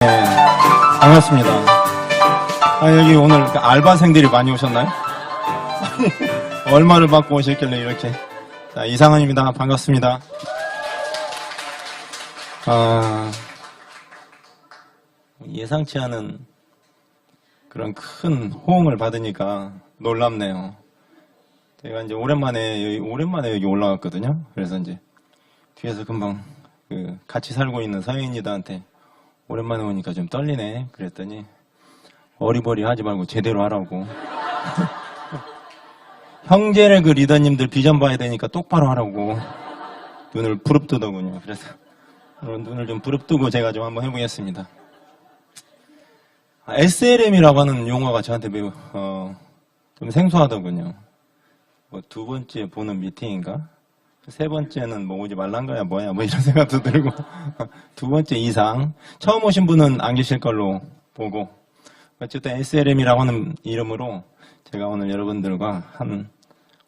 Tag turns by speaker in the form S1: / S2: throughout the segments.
S1: 네, 반갑습니다. 여기 오늘 알바생들이 많이 오셨나요? 얼마를 받고 오셨길래 이렇게. 자, 이상은입니다. 반갑습니다. 예상치 않은 그런 큰 호응을 받으니까 놀랍네요. 제가 이제 오랜만에 여기 올라왔거든요. 그래서 이제 뒤에서 금방 같이 살고 있는 서현이들한테 오랜만에 오니까 좀 떨리네 그랬더니 어리버리 하지 말고 제대로 하라고. 형제를 그 리더님들 비전 봐야 되니까 똑바로 하라고 눈을 부릅뜨더군요. 그래서 오늘 눈을 좀 부릅뜨고 제가 좀 한번 해보겠습니다. SLM이라고 하는 용어가 저한테 매우 좀 생소하더군요. 뭐 두 번째 보는 미팅인가? 세 번째는 뭐 오지 말란 거야 뭐야 뭐 이런 생각도 들고 두 번째 이상 처음 오신 분은 안 계실 걸로 보고 어쨌든 SLM이라고 하는 이름으로 제가 오늘 여러분들과 한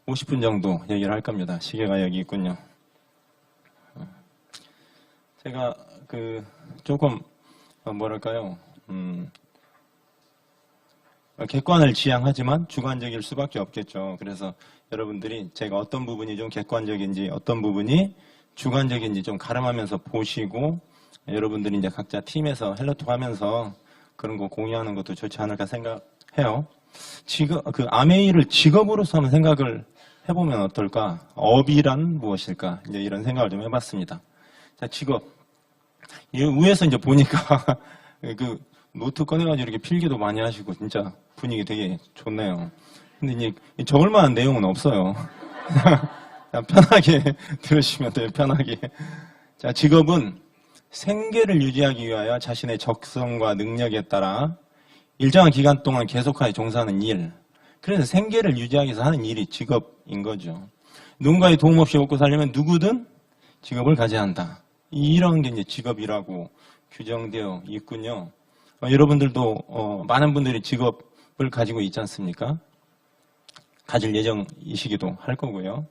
S1: 50분 정도 얘기를 할 겁니다. 시계가 여기 있군요. 제가 조금 뭐랄까요 객관을 지향하지만 주관적일 수밖에 없겠죠. 그래서 여러분들이 제가 어떤 부분이 좀 객관적인지 어떤 부분이 주관적인지 좀 가름하면서 보시고 여러분들이 이제 각자 팀에서 헬로톡 하면서 그런 거 공유하는 것도 좋지 않을까 생각해요. 아메이를 직업으로서 한번 생각을 해보면 어떨까? 업이란 무엇일까? 이제 이런 생각을 좀 해봤습니다. 자, 직업. 위에서 이제 보니까 노트 꺼내가지고 이렇게 필기도 많이 하시고 진짜 분위기 되게 좋네요. 근데 이제 적을 만한 내용은 없어요. 그냥 편하게 들으시면 돼요, 편하게. 자, 직업은 생계를 유지하기 위하여 자신의 적성과 능력에 따라 일정한 기간 동안 계속하여 종사하는 일. 그래서 생계를 유지하기 위해서 하는 일이 직업인 거죠. 누군가의 도움 없이 먹고 살려면 누구든 직업을 가져야 한다. 이런 게 이제 직업이라고 규정되어 있군요. 여러분들도 많은 분들이 직업을 가지고 있지 않습니까? 가질 예정이시기도 할 거고요.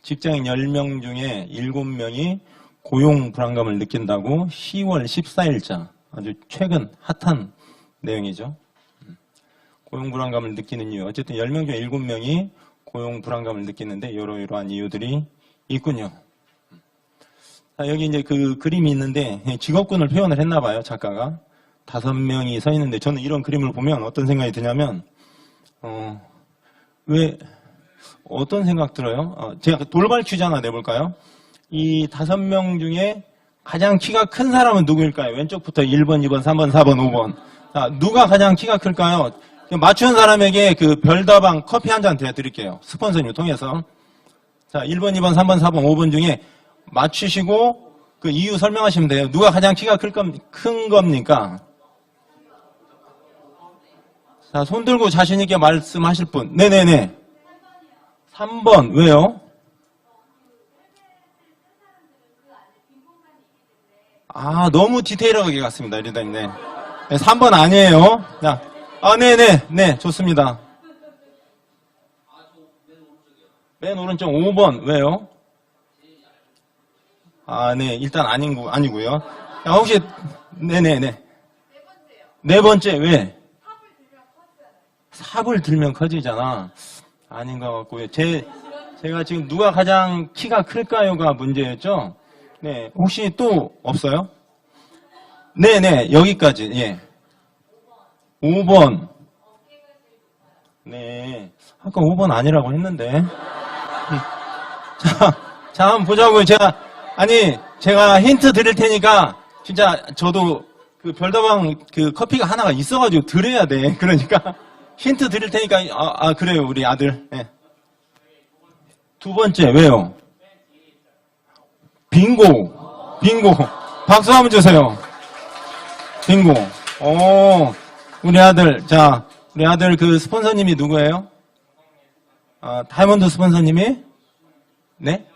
S1: 직장인 10명 중에 7명이 고용 불안감을 느낀다고 10월 14일자 아주 최근 핫한 내용이죠. 고용 불안감을 느끼는 이유. 어쨌든 10명 중에 7명이 고용 불안감을 느끼는데 이러이러한 이유들이 있군요. 여기 이제 그림이 있는데 직업군을 표현을 했나 봐요, 작가가. 5명이 서 있는데 저는 이런 그림을 보면 어떤 생각이 드냐면 어떤 생각 들어요? 제가 돌발 퀴즈 하나 내볼까요? 이 5명 중에 가장 키가 큰 사람은 누구일까요? 왼쪽부터 1번, 2번, 3번, 4번, 5번. 자, 누가 가장 키가 클까요? 맞추는 사람에게 별다방 커피 한 잔 드릴게요. 스폰서님 통해서. 자, 1번, 2번, 3번, 4번, 5번 중에 맞추시고 이유 설명하시면 돼요. 누가 가장 키가 큰 겁니까? 자, 손 들고 자신있게 말씀하실 분. 네네네. 3번. 왜요? 너무 디테일하게 갔습니다. 리더님. 네. 3번 아니에요. 자, 네네. 네, 좋습니다. 맨 오른쪽 5번. 왜요? 네. 일단 아니고요. 자, 혹시, 네네네. 네 번째. 왜? 삽을 들면 커지잖아. 아닌 것 같고요. 제가 지금 누가 가장 키가 클까요가 문제였죠? 네. 혹시 또 없어요? 네네. 여기까지. 예. 5번. 네. 아까 5번 아니라고 했는데. 자, 한번 보자고요. 제가 힌트 드릴 테니까, 진짜 저도 별다방 커피가 하나가 있어가지고 드려야 돼. 그러니까. 힌트 드릴 테니까, 그래요, 우리 아들. 네. 두 번째, 왜요? 빙고. 박수 한번 주세요. 빙고. 우리 아들. 자, 우리 아들 스폰서님이 누구예요? 다이몬드 스폰서님이? 네?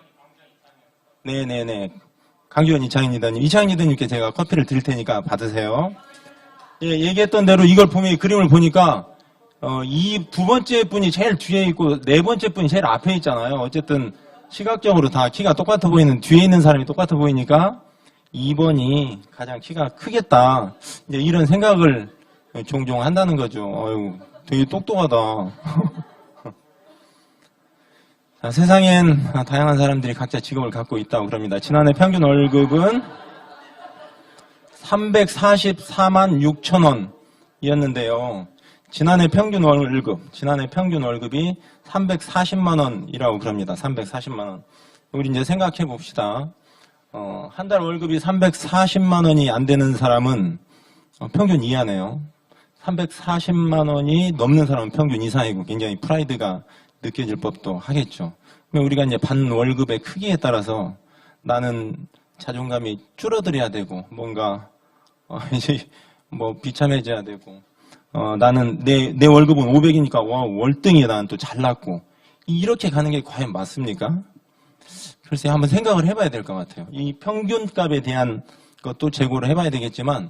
S1: 네네네. 강지원 이창인 리더님. 이창인 리더님께 제가 커피를 드릴 테니까 받으세요. 예, 얘기했던 대로 이걸 보면, 그림을 보니까, 이 두 번째 분이 제일 뒤에 있고 네 번째 분이 제일 앞에 있잖아요. 어쨌든 시각적으로 다 키가 똑같아 보이는 뒤에 있는 사람이 똑같아 보이니까 2번이 가장 키가 크겠다. 이제 이런 생각을 종종 한다는 거죠. 어휴, 되게 똑똑하다. 자, 세상엔 다양한 사람들이 각자 직업을 갖고 있다고 그럽니다. 지난해 평균 월급은 344만 6천 원이었는데요. 지난해 평균 월급이 340만 원이라고 그럽니다. 340만 원. 우리 이제 생각해 봅시다. 한 달 월급이 340만 원이 안 되는 사람은 평균 이하네요. 340만 원이 넘는 사람은 평균 이상이고 굉장히 프라이드가 느껴질 법도 하겠죠. 그러면 우리가 이제 받는 월급의 크기에 따라서 나는 자존감이 줄어들어야 되고 뭔가 이제 뭐 비참해져야 되고 나는 내 월급은 500이니까 와 월등히 나는 또 잘났고 이렇게 가는 게 과연 맞습니까? 글쎄 한번 생각을 해봐야 될 것 같아요. 이 평균값에 대한 것도 재고를 해봐야 되겠지만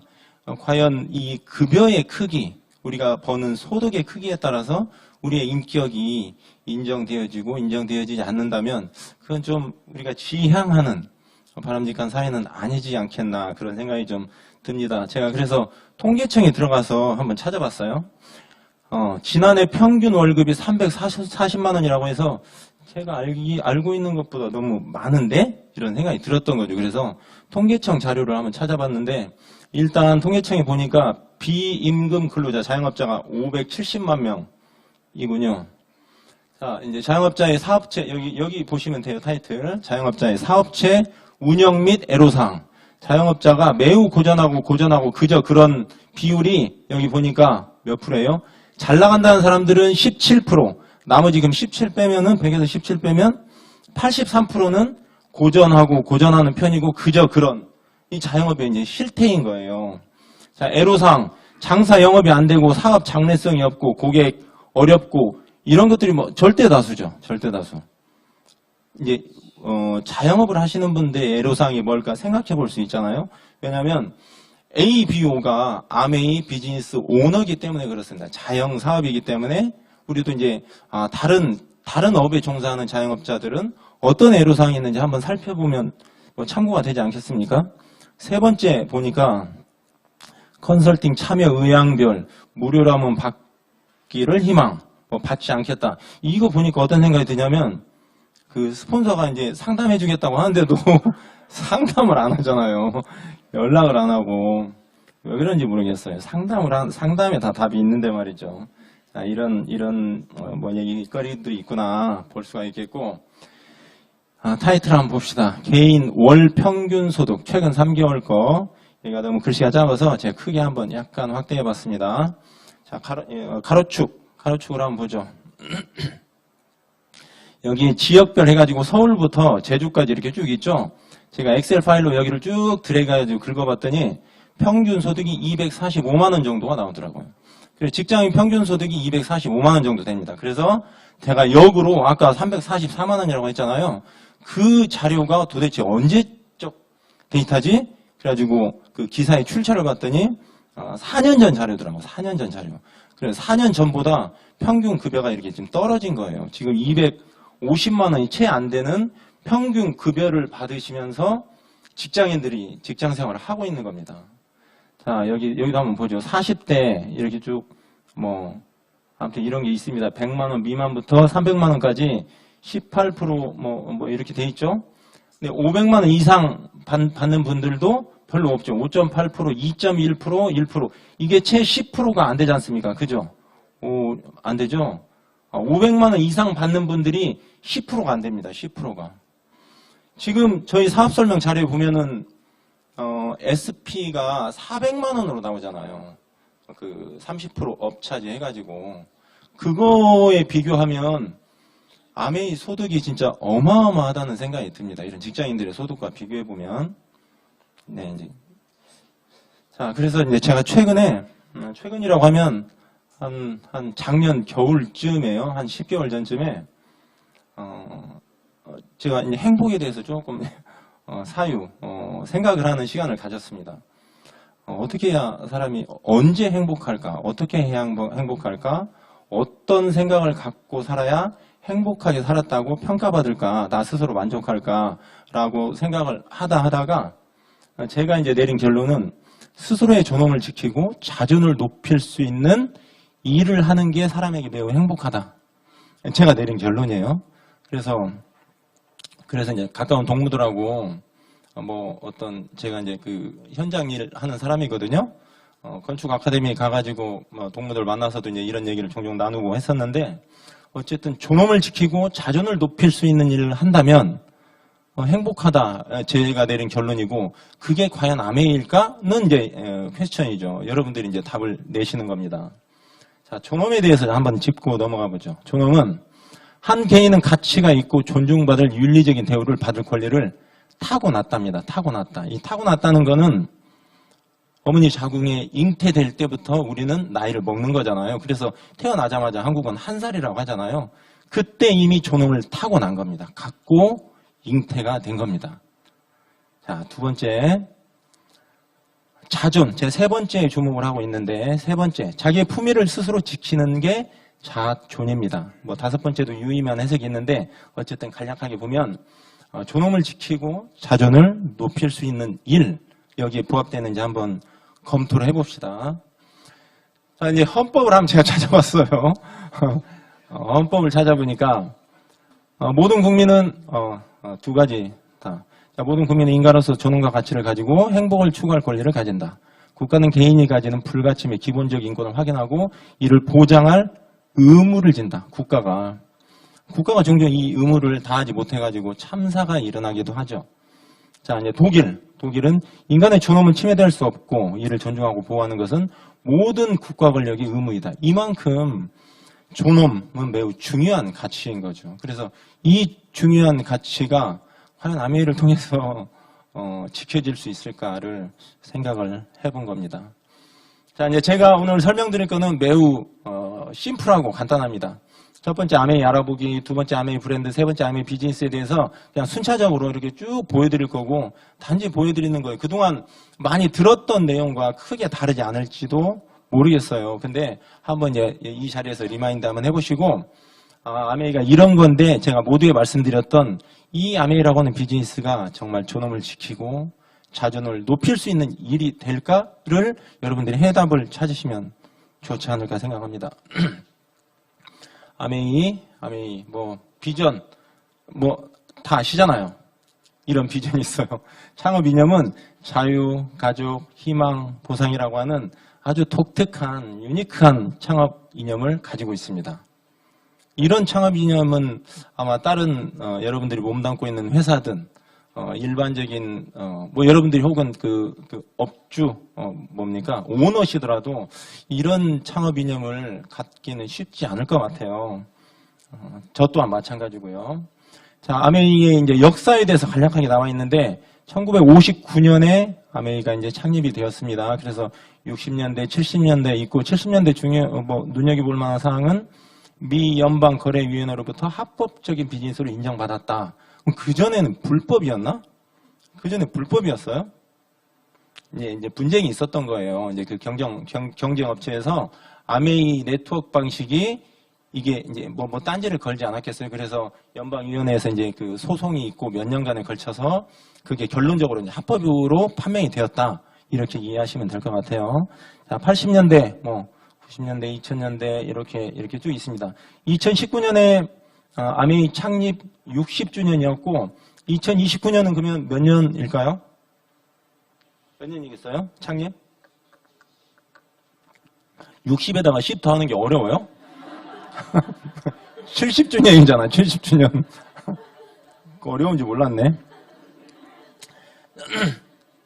S1: 과연 이 급여의 크기, 우리가 버는 소득의 크기에 따라서 우리의 인격이 인정되어지고 인정되어지지 않는다면 그건 좀 우리가 지향하는 바람직한 사회는 아니지 않겠나 그런 생각이 좀 듭니다. 제가 그래서 통계청에 들어가서 한번 찾아봤어요. 지난해 평균 월급이 340만 원이라고 해서 제가 알고 있는 것보다 너무 많은데? 이런 생각이 들었던 거죠. 그래서 통계청 자료를 한번 찾아봤는데 일단 통계청에 보니까 비임금 근로자 자영업자가 570만 명이군요. 자, 이제 자영업자의 사업체 여기 보시면 돼요. 타이틀. 자영업자의 사업체 운영 및 애로사항. 자영업자가 매우 고전하고 그저 그런 비율이 여기 보니까 몇 프로예요? 잘 나간다는 사람들은 17%. 나머지 그럼 17 빼면은 100에서 17 빼면 83%는 고전하는 편이고 그저 그런 이 자영업의 이제 실태인 거예요. 자, 애로사항. 장사 영업이 안 되고 사업 장래성이 없고 고객 어렵고 이런 것들이 뭐 절대 다수죠. 절대 다수. 이제 자영업을 하시는 분들의 애로사항이 뭘까 생각해 볼 수 있잖아요. 왜냐하면 ABO가 아메이 비즈니스 오너기 때문에 그렇습니다. 자영 사업이기 때문에 우리도 이제 다른 업에 종사하는 자영업자들은 어떤 애로사항이 있는지 한번 살펴보면 뭐 참고가 되지 않겠습니까? 세 번째 보니까 컨설팅 참여 의향별 무료라면 받기를 희망 받지 않겠다. 이거 보니까 어떤 생각이 드냐면 그 스폰서가 이제 상담해 주겠다고 하는데도 상담을 안 하잖아요. 연락을 안 하고 왜 그런지 모르겠어요. 상담에 다 답이 있는데 말이죠. 자, 이런 뭐 얘기거리들이 있구나 볼 수가 있겠고 타이틀 한번 봅시다. 개인 월 평균 소득 최근 3개월 거 얘가 너무 글씨가 작아서 제가 크게 한번 약간 확대해 봤습니다. 자, 가로축으로 한번 보죠. 여기 지역별 해가지고 서울부터 제주까지 이렇게 쭉 있죠. 제가 엑셀 파일로 여기를 쭉 드래그해가지고 긁어봤더니 평균 소득이 245만 원 정도가 나오더라고요. 그래서 직장인 평균 소득이 245만 원 정도 됩니다. 그래서 제가 역으로 아까 344만 원이라고 했잖아요. 그 자료가 도대체 언제적 데이터지? 그래가지고 그 기사의 출처를 봤더니 4년 전 자료더라고요. 4년 전 자료. 그래서 4년 전보다 평균 급여가 이렇게 좀 떨어진 거예요. 지금 250만 원이 채 안 되는 평균 급여를 받으시면서 직장인들이 직장 생활을 하고 있는 겁니다. 자, 여기도 한번 보죠. 40대 이렇게 쭉 아무튼 이런 게 있습니다. 100만 원 미만부터 300만 원까지 18% 뭐 이렇게 돼 있죠. 근데 500만 원 이상 받는 분들도 별로 없죠. 5.8%, 2.1%, 1%. 이게 채 10%가 안 되지 않습니까? 그죠? 안 되죠? 500만 원 이상 받는 분들이 10%가 안 됩니다. 10%가. 지금 저희 사업 설명 자료에 보면은 SP가 400만 원으로 나오잖아요. 그 30% 업차지 해가지고 그거에 비교하면 아메이 소득이 진짜 어마어마하다는 생각이 듭니다. 이런 직장인들의 소득과 비교해 보면 네 이제 자 그래서 이제 제가 최근이라고 하면 한 작년 겨울쯤에요. 한 10개월 전쯤에 제가 이제 행복에 대해서 조금 생각을 하는 시간을 가졌습니다. 어떻게 해야 사람이 언제 행복할까? 어떻게 해야 행복할까? 어떤 생각을 갖고 살아야 행복하게 살았다고 평가받을까? 나 스스로 만족할까? 라고 생각을 하다가 제가 이제 내린 결론은 스스로의 존엄을 지키고 자존을 높일 수 있는 일을 하는 게 사람에게 매우 행복하다. 제가 내린 결론이에요. 그래서 이제 가까운 동무들하고 제가 이제 그 현장 일 하는 사람이거든요. 건축 아카데미 가가지고 동무들 만나서도 이제 이런 얘기를 종종 나누고 했었는데, 어쨌든 존엄을 지키고 자존을 높일 수 있는 일을 한다면 행복하다. 제가 내린 결론이고, 그게 과연 아메일까는 이제 퀘스천이죠. 여러분들이 이제 답을 내시는 겁니다. 자, 존엄에 대해서 한번 짚고 넘어가 보죠. 존엄은 한 개인은 가치가 있고 존중받을 윤리적인 대우를 받을 권리를 타고났답니다. 타고났다. 이 타고났다는 거는 어머니 자궁에 잉태될 때부터 우리는 나이를 먹는 거잖아요. 그래서 태어나자마자 한국은 1살이라고 하잖아요. 그때 이미 존엄을 타고난 겁니다. 갖고 잉태가 된 겁니다. 자, 두 번째. 자존, 제 세 번째에 주목을 하고 있는데, 세 번째, 자기의 품위를 스스로 지키는 게 자존입니다. 다섯 번째도 유의미한 해석이 있는데, 어쨌든 간략하게 보면 존엄을 지키고 자존을 높일 수 있는 일, 여기에 부합되는지 한번 검토를 해봅시다. 자, 이제 헌법을 한번 제가 찾아봤어요. 헌법을 찾아보니까 모든 국민은 두 가지 다. 자, 모든 국민은 인간으로서 존엄과 가치를 가지고 행복을 추구할 권리를 가진다. 국가는 개인이 가지는 불가침의 기본적 인권을 확인하고 이를 보장할 의무를 진다. 국가가 종종 이 의무를 다하지 못해가지고 참사가 일어나기도 하죠. 자, 이제 독일은 인간의 존엄은 침해될 수 없고 이를 존중하고 보호하는 것은 모든 국가 권력의 의무이다. 이만큼 존엄은 매우 중요한 가치인 거죠. 그래서 이 중요한 가치가 과연 아메이를 통해서 지켜질 수 있을까를 생각을 해본 겁니다. 자, 이제 제가 오늘 설명드릴 거는 매우 심플하고 간단합니다. 첫 번째 아메이 알아보기, 두 번째 아메이 브랜드, 세 번째 아메이 비즈니스에 대해서 그냥 순차적으로 이렇게 쭉 보여드릴 거고, 단지 보여드리는 거예요. 그동안 많이 들었던 내용과 크게 다르지 않을지도 모르겠어요. 근데 한번 이제 이 자리에서 리마인드 한번 해보시고, 아메이가 이런 건데 제가 모두에 말씀드렸던 이 아메이라고 하는 비즈니스가 정말 존엄을 지키고 자존을 높일 수 있는 일이 될까를 여러분들이 해답을 찾으시면 좋지 않을까 생각합니다. 아메이, 비전, 다 아시잖아요. 이런 비전이 있어요. 창업 이념은 자유, 가족, 희망, 보상이라고 하는 아주 독특한, 유니크한 창업 이념을 가지고 있습니다. 이런 창업 이념은 아마 다른 여러분들이 몸담고 있는 회사든 일반적인 여러분들이 혹은 그 업주 오너시더라도 이런 창업 이념을 갖기는 쉽지 않을 것 같아요. 저 또한 마찬가지고요. 자, 아메이의 이제 역사에 대해서 간략하게 나와 있는데 1959년에 아메이가 이제 창립이 되었습니다. 그래서 60년대, 70년대 있고 70년대 중에 눈여겨볼 만한 사항은 미 연방거래위원회로부터 합법적인 비즈니스로 인정받았다. 그전에는 불법이었나? 그전에 불법이었어요? 이제 분쟁이 있었던 거예요. 이제 그 경쟁업체에서 아메이 네트워크 방식이 이게 이제 딴지를 걸지 않았겠어요. 그래서 연방위원회에서 이제 그 소송이 있고 몇 년간에 걸쳐서 그게 결론적으로 이제 합법으로 판명이 되었다. 이렇게 이해하시면 될 것 같아요. 자, 80년대, 90년대, 2000년대 이렇게 쭉 있습니다. 2019년에 아메이 창립 60주년이었고 2029년은 그러면 몇 년일까요? 몇 년이겠어요? 창립? 60에다가 10 더하는 게 어려워요? 70주년이잖아. 70주년. 어려운지 몰랐네.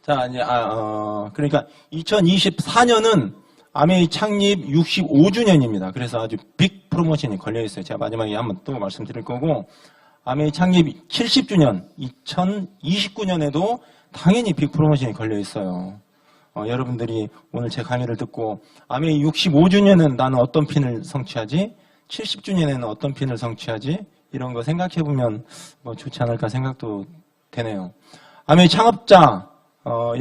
S1: 자, 이제 그러니까 2024년은 아메이 창립 65주년입니다. 그래서 아주 빅 프로모션이 걸려 있어요. 제가 마지막에 한번 또 말씀드릴 거고, 아메이 창립 70주년 2029년에도 당연히 빅 프로모션이 걸려 있어요. 여러분들이 오늘 제 강의를 듣고 아메이 65주년은 나는 어떤 핀을 성취하지? 70주년에는 어떤 핀을 성취하지? 이런 거 생각해 보면 좋지 않을까 생각도 되네요. 아메이 창업자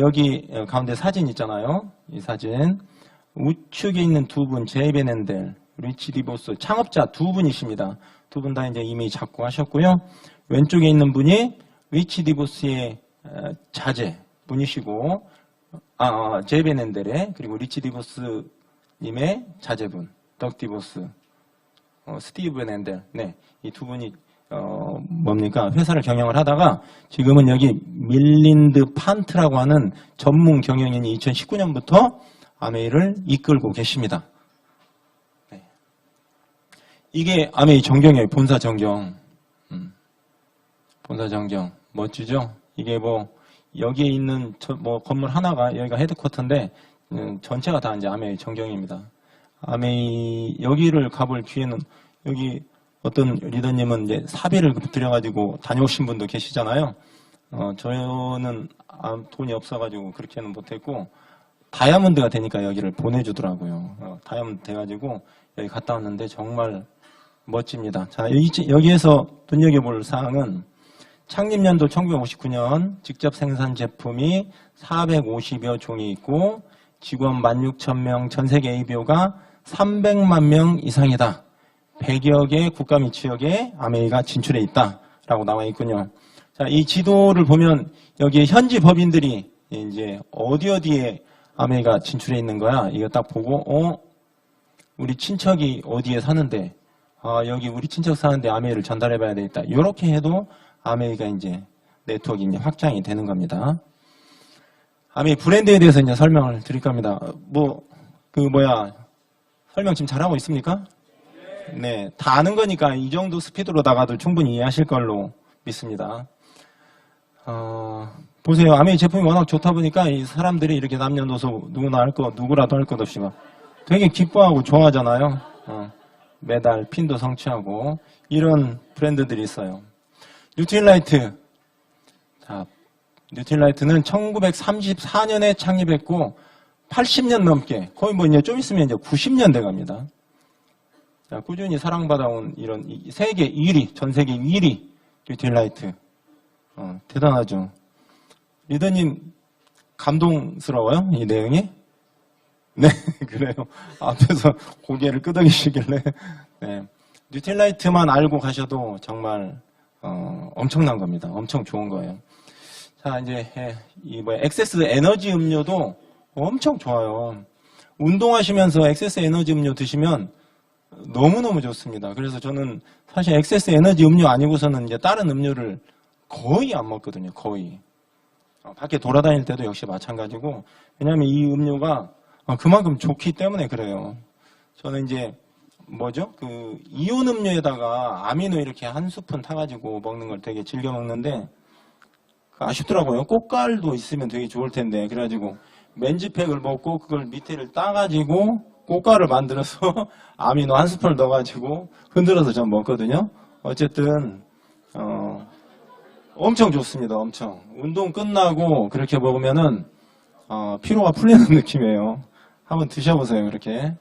S1: 여기 가운데 사진 있잖아요. 이 사진. 우측에 있는 두 분, 제이벤 앤델, 리치 디보스, 창업자 두 분이십니다. 두 분 다 이제 이미 작고 하셨고요. 왼쪽에 있는 분이 리치 디보스의 자제, 분이시고, 제벤 앤델의, 그리고 리치 디보스님의 자제분, 덕 디보스, 스티븐 앤델, 네, 이 두 분이, 뭡니까? 회사를 경영을 하다가 지금은 여기 밀린드 판트라고 하는 전문 경영인이 2019년부터 아메이를 이끌고 계십니다. 네. 이게 아메이 정경이에요. 본사 정경. 본사 정경. 멋지죠? 이게 뭐, 여기에 있는 뭐 건물 하나가 여기가 헤드쿼터인데, 전체가 다 이제 아메이 정경입니다. 아메이, 여기를 가볼 기회는, 여기 어떤 리더님은 이제 사비를 들여가지고 다녀오신 분도 계시잖아요. 저는 돈이 없어가지고 그렇게는 못했고, 다이아몬드가 되니까 여기를 보내주더라고요. 다이아몬드 돼가지고 여기 갔다 왔는데 정말 멋집니다. 자, 여기에서 눈여겨볼 사항은 창립연도 1959년 직접 생산 제품이 450여 종이 있고 직원 16,000명, 전 세계 ABO가 300만 명 이상이다. 100여 개 국가 및 지역에 아메이가 진출해 있다라고 나와 있군요. 자, 이 지도를 보면 여기에 현지 법인들이 이제 어디에 아메이가 진출해 있는 거야. 이거 딱 보고, 우리 친척이 어디에 사는데, 여기 우리 친척 사는데 아메이를 전달해 봐야 되겠다. 이렇게 해도 아메이가 이제 네트워크 이제 확장이 되는 겁니다. 아메이 브랜드에 대해서 이제 설명을 드릴 겁니다. 설명 지금 잘하고 있습니까? 네, 다 아는 거니까 이 정도 스피드로다가도 충분히 이해하실 걸로 믿습니다. 보세요. 아메이 제품이 워낙 좋다 보니까 이 사람들이 이렇게 남녀노소 누구라도 할 것 없이 막 되게 기뻐하고 좋아하잖아요. 메달, 핀도 성취하고 이런 브랜드들이 있어요. 뉴트릴라이트. 자, 뉴트릴라이트는 1934년에 창립했고 80년 넘게 거의 뭐 이제 좀 있으면 이제 90년 돼 갑니다. 자, 꾸준히 사랑받아온 이런 세계 1위, 전 세계 1위 뉴트릴라이트. 대단하죠. 리더님 감동스러워요? 이 내용이? 네, 그래요. 앞에서 고개를 끄덕이시길래. 네. 뉴트릴라이트만 알고 가셔도 정말 엄청난 겁니다. 엄청 좋은 거예요. 자, 이제 엑세스 에너지 음료도 엄청 좋아요. 운동하시면서 엑세스 에너지 음료 드시면 너무너무 좋습니다. 그래서 저는 사실 엑세스 에너지 음료 아니고서는 이제 다른 음료를 거의 안 먹거든요. 거의. 밖에 돌아다닐 때도 역시 마찬가지고. 왜냐하면 이 음료가 그만큼 좋기 때문에 그래요. 저는 이제 이온 음료에다가 아미노 이렇게 한 스푼 타가지고 먹는 걸 되게 즐겨 먹는데 아쉽더라고요. 꽃갈도 있으면 되게 좋을 텐데. 그래가지고 맨지팩을 먹고 그걸 밑에를 따가지고 꽃가루 만들어서 아미노 한 스푼을 넣어가지고 흔들어서 전 먹거든요. 어쨌든 엄청 좋습니다. 엄청. 운동 끝나고 그렇게 먹으면은 피로가 풀리는 느낌이에요. 한번 드셔보세요. 그렇게.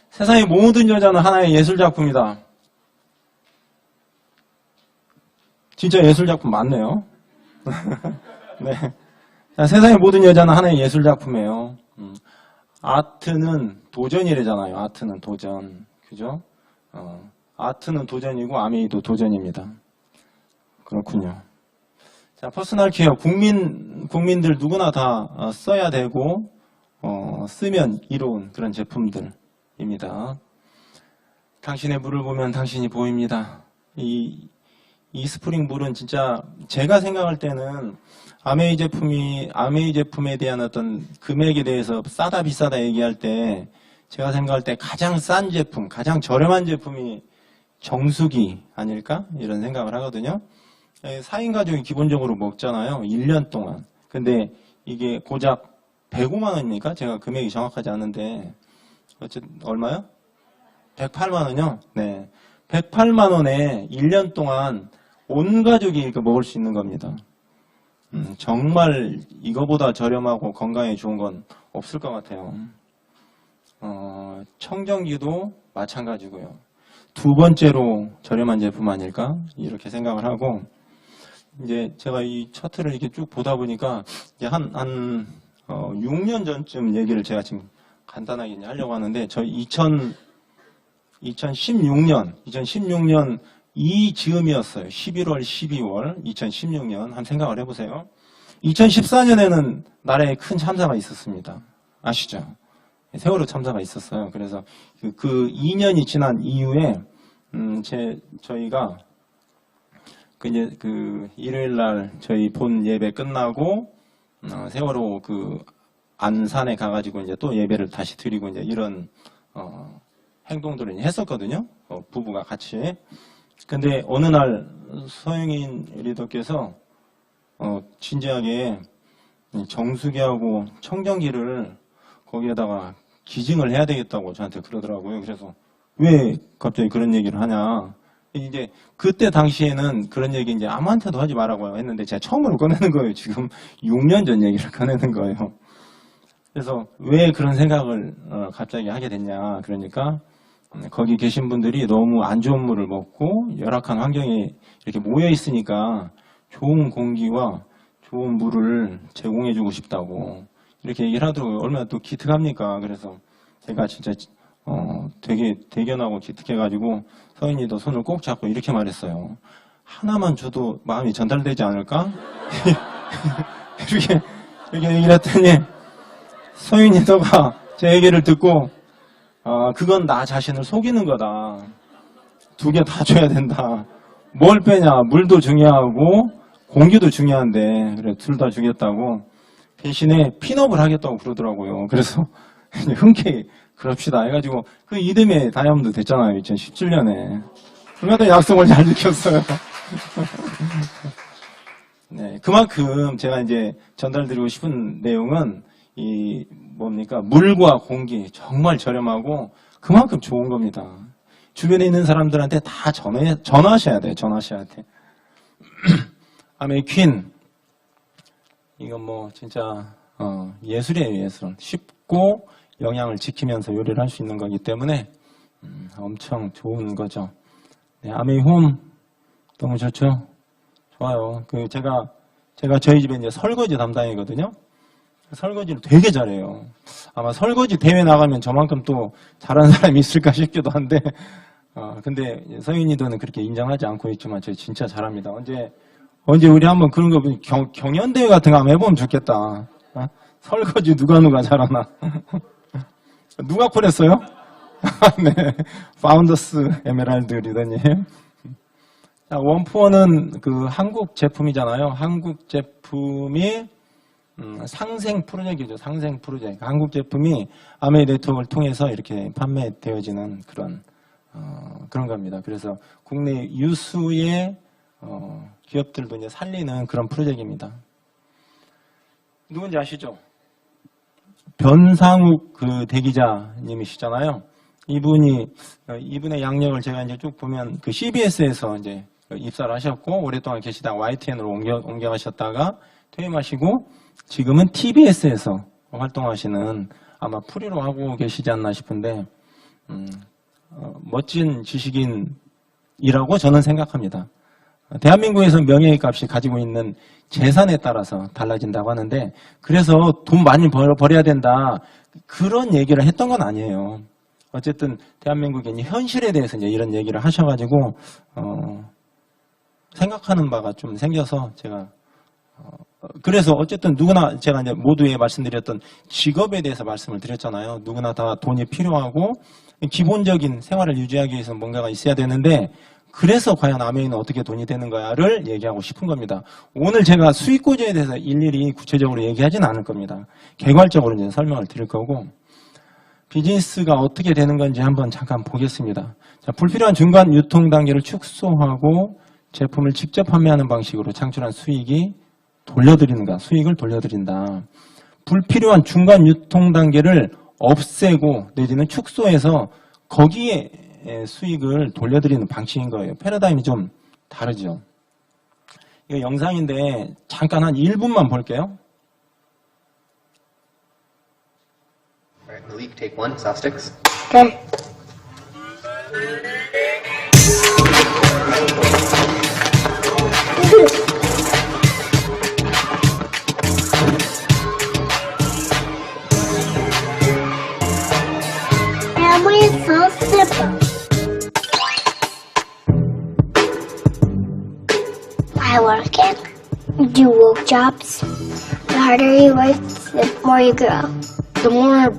S1: 세상의 모든 여자는 하나의 예술작품이다. 진짜 예술작품 맞네요. 네. 자, 세상의 모든 여자는 하나의 예술작품이에요. 아트는 도전이래잖아요. 아트는 도전. 그죠? 아트는 도전이고 아메이도 도전입니다. 그렇군요. 자, 퍼스널 케어. 국민들 누구나 다 써야 되고, 쓰면 이로운 그런 제품들입니다. 당신의 물을 보면 당신이 보입니다. 이 스프링 물은 진짜 제가 생각할 때는 아메이 제품에 대한 어떤 금액에 대해서 싸다 비싸다 얘기할 때 제가 생각할 때 가장 싼 제품, 가장 저렴한 제품이 정수기 아닐까? 이런 생각을 하거든요. 4인 가족이 기본적으로 먹잖아요. 1년 동안. 근데 이게 고작 105만 원입니까? 제가 금액이 정확하지 않은데 어쨌든 얼마요? 108만 원이요? 네. 108만 원에 1년 동안 온 가족이 먹을 수 있는 겁니다. 정말 이거보다 저렴하고 건강에 좋은 건 없을 것 같아요. 청정기도 마찬가지고요. 두 번째로 저렴한 제품 아닐까? 이렇게 생각을 하고, 이제 제가 이 차트를 이렇게 쭉 보다 보니까, 이제 6년 전쯤 얘기를 제가 지금 간단하게 이제 하려고 하는데, 저희 2016년 이 즈음이었어요. 11월, 12월, 2016년. 한번 생각을 해보세요. 2014년에는 나라에 큰 참사가 있었습니다. 아시죠? 세월호 참사가 있었어요. 그래서 그 2년이 지난 이후에 저희가 이제 일요일 날 저희 본 예배 끝나고 세월호 안산에 가가지고 이제 또 예배를 다시 드리고 이제 이런 행동들을 했었거든요. 부부가 같이. 근데 어느 날 서영인 리더께서 진지하게 정수기하고 청정기를 거기에다가 기증을 해야 되겠다고 저한테 그러더라고요. 그래서 왜 갑자기 그런 얘기를 하냐. 이제 그때 당시에는 그런 얘기 이제 아무한테도 하지 말라고 했는데 제가 처음으로 꺼내는 거예요. 지금 6년 전 얘기를 꺼내는 거예요. 그래서 왜 그런 생각을 갑자기 하게 됐냐. 그러니까 거기 계신 분들이 너무 안 좋은 물을 먹고 열악한 환경에 이렇게 모여 있으니까 좋은 공기와 좋은 물을 제공해주고 싶다고 이렇게 얘기를 하더라고요. 얼마나 또 기특합니까. 그래서 제가 진짜 되게 대견하고 기특해가지고 서인이도 손을 꼭 잡고 이렇게 말했어요. 하나만 줘도 마음이 전달되지 않을까? 이렇게 얘기를 했더니 서인이 너가 제 얘기를 듣고 그건 나 자신을 속이는 거다. 2개 다 줘야 된다. 뭘 빼냐. 물도 중요하고 공기도 중요한데 그래 둘 다 주겠다고 대신에 핀업을 하겠다고 그러더라고요. 그래서 흔쾌히 그럽시다 해가지고 그 이듬해 다이아몬드 됐잖아요. 2017년에. 그만큼 약속을 잘 지켰어요. 네, 그만큼 제가 이제 전달드리고 싶은 내용은 물과 공기 정말 저렴하고 그만큼 좋은 겁니다. 주변에 있는 사람들한테 다 전화하셔야 돼요. 전화하셔야 돼. 아메이퀸 이건 뭐 진짜 예술이에요. 예술. 쉽고 영양을 지키면서 요리를 할 수 있는 거기 때문에 엄청 좋은 거죠. 네, 아메이홈 너무 좋죠. 좋아요. 제가 저희 집에 이제 설거지 담당이거든요. 설거지를 되게 잘해요. 아마 설거지 대회 나가면 저만큼 또 잘하는 사람이 있을까 싶기도 한데, 근데 서인이들은 그렇게 인정하지 않고 있지만 저 진짜 잘합니다. 언제 우리 한번 그런 거 경연대회 같은 거 한번 해보면 좋겠다. 설거지 누가 잘하나. 누가 콜했어요? 네. 파운더스 에메랄드 리더님. 자, 원푸어는 한국 제품이잖아요. 한국 제품이 상생 프로젝트죠. 상생 프로젝트. 한국 제품이 아메이 네트워크를 통해서 이렇게 판매되어지는 그런 겁니다. 그래서 국내 유수의 기업들도 이제 살리는 그런 프로젝트입니다. 누군지 아시죠? 변상욱 대기자님이시잖아요. 이분의 양력을 제가 이제 쭉 보면 CBS에서 이제 입사를 하셨고 오랫동안 계시다가 YTN으로 옮겨가셨다가 퇴임하시고 지금은 TBS에서 활동하시는 아마 프리로 하고 계시지 않나 싶은데 멋진 지식인이라고 저는 생각합니다. 대한민국에서 명예의 값이 가지고 있는 재산에 따라서 달라진다고 하는데 그래서 돈 많이 벌어야 된다 그런 얘기를 했던 건 아니에요. 어쨌든 대한민국의 현실에 대해서 이제 이런 얘기를 하셔가지고 생각하는 바가 좀 생겨서 제가 그래서 어쨌든 누구나 제가 이제 모두에 말씀드렸던 직업에 대해서 말씀을 드렸잖아요. 누구나 다 돈이 필요하고 기본적인 생활을 유지하기 위해서 뭔가가 있어야 되는데 그래서 과연 아메이는 어떻게 돈이 되는 거야를 얘기하고 싶은 겁니다. 오늘 제가 수익 구조에 대해서 일일이 구체적으로 얘기하지는 않을 겁니다. 개괄적으로 이제 설명을 드릴 거고 비즈니스가 어떻게 되는 건지 한번 잠깐 보겠습니다. 자, 불필요한 중간 유통 단계를 축소하고 제품을 직접 판매하는 방식으로 창출한 수익을 돌려드린다. 불필요한 중간 유통 단계를 없애고 내지는 축소해서 거기에 수익을 돌려드리는 방식인 거예요. 패러다임이 좀 다르죠. 이거 영상인데 잠깐 한 1분만 볼게요.
S2: Alright, Malik, take 1, saw sticks.
S3: Okay. Family is so simple. I work at do work jobs. The harder you work, the more you grow.
S4: The more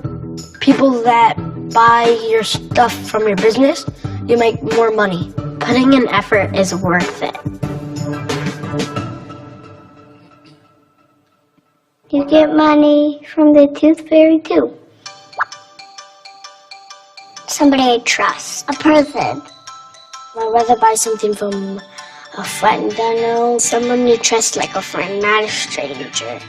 S4: people that buy your stuff from your business, you make more money. Putting in effort is worth it.
S3: You get money from the tooth fairy too. Somebody I trust. A person.
S4: I'd rather buy something from a friend I know, someone you trust like a friend, not a stranger.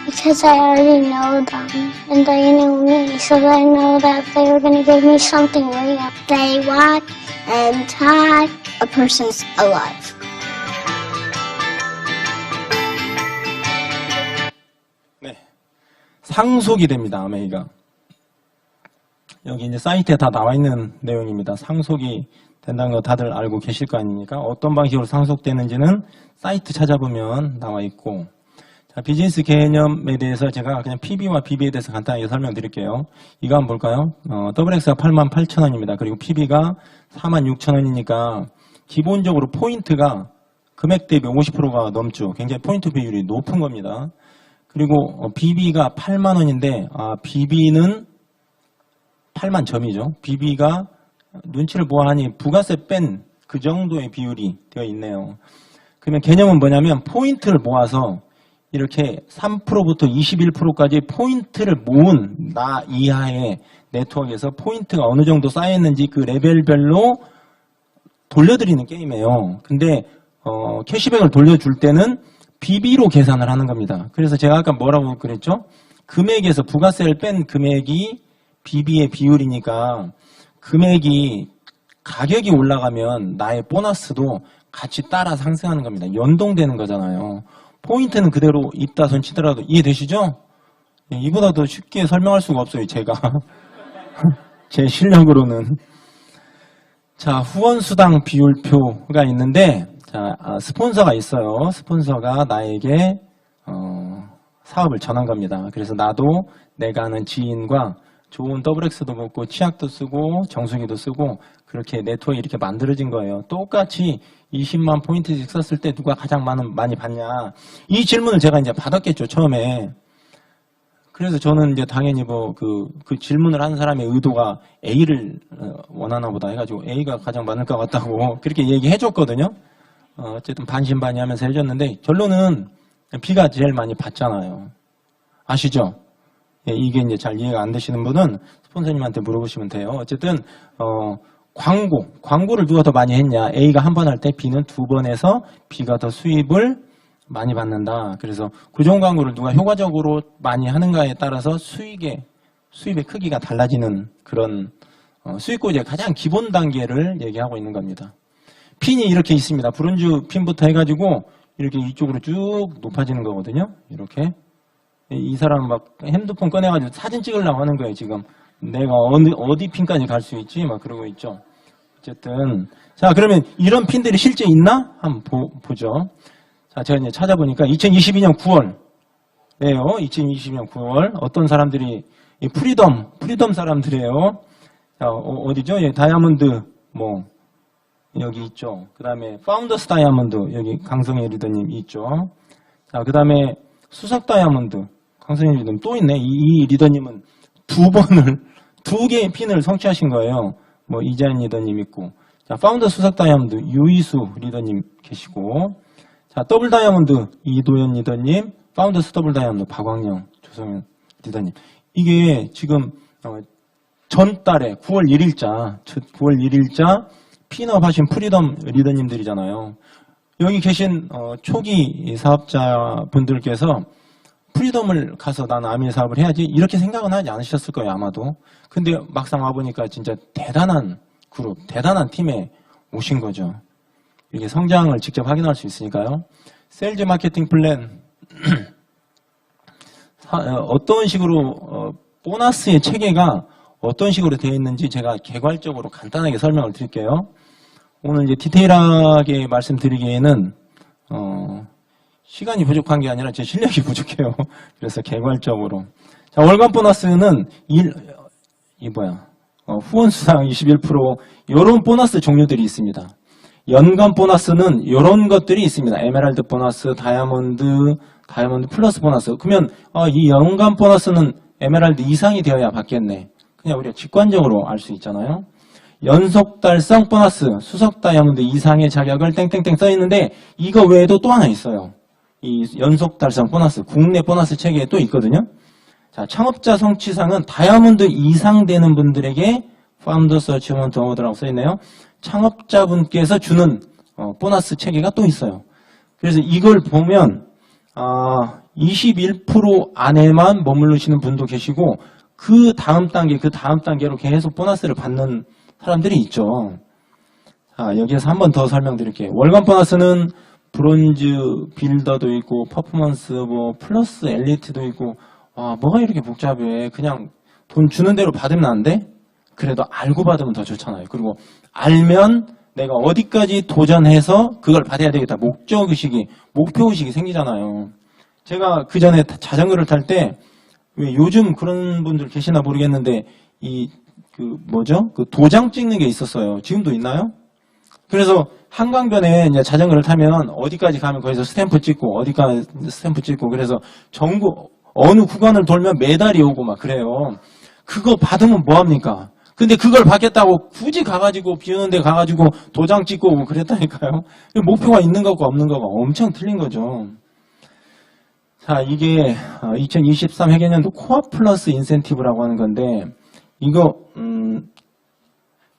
S3: Because I already know them, and they knew me, so I know that they were going to give me something real. They walk and talk.
S4: A person's alive.
S1: 네. 상속이 됩니다, 아메이가. 여기 이제 사이트에 다 나와 있는 내용입니다. 상속이 된다는 거 다들 알고 계실 거 아닙니까? 어떤 방식으로 상속되는지는 사이트 찾아보면 나와 있고, 자, 비즈니스 개념에 대해서 제가 그냥 PB와 BB에 대해서 간단하게 설명드릴게요. 이거 한번 볼까요? WX가 88,000원입니다. 그리고 PB가 46,000원이니까 기본적으로 포인트가 금액 대비 50%가 넘죠. 굉장히 포인트 비율이 높은 겁니다. 그리고 BB가 8만 원인데 BB는 8만 점이죠. BB가 눈치를 보아하니 부가세 뺀 그 정도의 비율이 되어 있네요. 그러면 개념은 뭐냐면 포인트를 모아서 이렇게 3%부터 21%까지 포인트를 모은 나 이하의 네트워크에서 포인트가 어느 정도 쌓여있는지 그 레벨별로 돌려드리는 게임이에요. 근데 캐시백을 돌려줄 때는 BB로 계산을 하는 겁니다. 그래서 제가 아까 뭐라고 그랬죠? 금액에서 부가세를 뺀 금액이 BB의 비율이니까 금액이 가격이 올라가면 나의 보너스도 같이 따라 상승하는 겁니다. 연동되는 거잖아요. 포인트는 그대로 있다 손 치더라도 이해되시죠? 이보다 더 쉽게 설명할 수가 없어요, 제가. 제 실력으로는. 자, 후원수당 비율표가 있는데, 자, 스폰서가 있어요. 스폰서가 나에게, 사업을 전한 겁니다. 그래서 나도 내가 아는 지인과 좋은 WX도 먹고 치약도 쓰고 정수기도 쓰고 그렇게 네트워크 이렇게 만들어진 거예요. 똑같이 20만 포인트씩 썼을 때 누가 가장 많이 받냐. 이 질문을 제가 이제 받았겠죠, 처음에. 그래서 저는 이제 당연히 그 질문을 하는 사람의 의도가 A를 원하나 보다 해가지고 A가 가장 많을 것 같다고 그렇게 얘기해 줬거든요. 어쨌든 반신반의 하면서 해줬는데 결론은 B가 제일 많이 받잖아요. 아시죠? 예, 이게 이제 잘 이해가 안 되시는 분은 스폰서님한테 물어보시면 돼요. 어쨌든 광고를 누가 더 많이 했냐. A가 한 번 할 때 B는 두 번 해서 B가 더 수입을 많이 받는다. 그래서 고정 광고를 누가 효과적으로 많이 하는가에 따라서 수입의 크기가 달라지는 그런 수익고지의 가장 기본 단계를 얘기하고 있는 겁니다. 핀이 이렇게 있습니다. 브론즈 핀부터 해가지고 이렇게 이쪽으로 쭉 높아지는 거거든요. 이렇게. 이 사람 막 핸드폰 꺼내가지고 사진 찍으려고 하는 거예요, 지금. 내가 어디 핀까지 갈 수 있지? 막 그러고 있죠. 어쨌든. 자, 그러면 이런 핀들이 실제 있나? 한번 보죠. 자, 제가 이제 찾아보니까 2022년 9월이에요. 2022년 9월. 어떤 사람들이, 프리덤 사람들이에요. 자, 어디죠? 예, 다이아몬드, 여기 있죠. 그 다음에, 파운더스 다이아몬드, 여기 강성혜 리더님 있죠. 자, 그 다음에, 수석 다이아몬드, 강성희 리더님 또 있네. 이 리더님은 두 개의 핀을 성취하신 거예요. 이자연 리더님 있고. 자, 파운더 수석 다이아몬드, 유이수 리더님 계시고. 자, 더블 다이아몬드, 이도현 리더님, 파운더스 더블 다이아몬드, 박광영, 조성현 리더님. 이게 지금, 전달에 9월 1일자 핀업 하신 프리덤 리더님들이잖아요. 여기 계신 초기 사업자분들께서 프리덤을 가서 나는 아미의 사업을 해야지 이렇게 생각은 하지 않으셨을 거예요, 아마도. 근데 막상 와보니까 진짜 대단한 그룹, 대단한 팀에 오신 거죠. 이게 성장을 직접 확인할 수 있으니까요. 세일즈 마케팅 플랜 어떤 식으로 보너스의 체계가 어떤 식으로 되어 있는지 제가 개괄적으로 간단하게 설명을 드릴게요. 오늘 이제 디테일하게 말씀드리기에는 시간이 부족한 게 아니라 제 실력이 부족해요. 그래서 개괄적으로. 자, 월간 보너스는 후원수당 21% 이런 보너스 종류들이 있습니다. 연간 보너스는 이런 것들이 있습니다. 에메랄드 보너스, 다이아몬드,
S5: 다이아몬드 플러스 보너스. 그러면 이 연간 보너스는 에메랄드 이상이 되어야 받겠네. 그냥 우리가 직관적으로 알 수 있잖아요. 연속 달성 보너스, 수석 다이아몬드 이상의 자격을 땡땡땡 써 있는데 이거 외에도 또 하나 있어요. 이 연속 달성 보너스, 국내 보너스 체계에 또 있거든요. 자, 창업자 성취상은 다이아몬드 이상 되는 분들에게 파운더스 어치먼트 어워드라고 써 있네요. 창업자분께서 주는 보너스 체계가 또 있어요. 그래서 이걸 보면 21% 안에만 머무르시는 분도 계시고 그 다음 단계로 계속 보너스를 받는 사람들이 있죠. 자, 여기에서 한 번 더 설명드릴게요. 월간 보너스는 브론즈 빌더도 있고 퍼포먼스 플러스 엘리트도 있고 뭐가 이렇게 복잡해. 그냥 돈 주는 대로 받으면 안 돼? 그래도 알고 받으면 더 좋잖아요. 그리고 알면 내가 어디까지 도전해서 그걸 받아야 되겠다. 목표의식이 생기잖아요. 제가 그 전에 자전거를 탈 때 왜 요즘 그런 분들 계시나 모르겠는데 그 도장 찍는 게 있었어요. 지금도 있나요? 그래서 한강변에 이제 자전거를 타면 어디까지 가면 거기서 스탬프 찍고 어디까지 스탬프 찍고 그래서 전국 어느 구간을 돌면 메달이 오고 막 그래요. 그거 받으면 뭐합니까? 근데 그걸 받겠다고 굳이 가가지고 비 오는 데 가가지고 도장 찍고 오고 그랬다니까요. 목표가 있는 것과 없는 것과 엄청 틀린 거죠. 자, 이게 2023 회계년도 코어 플러스 인센티브라고 하는 건데 이거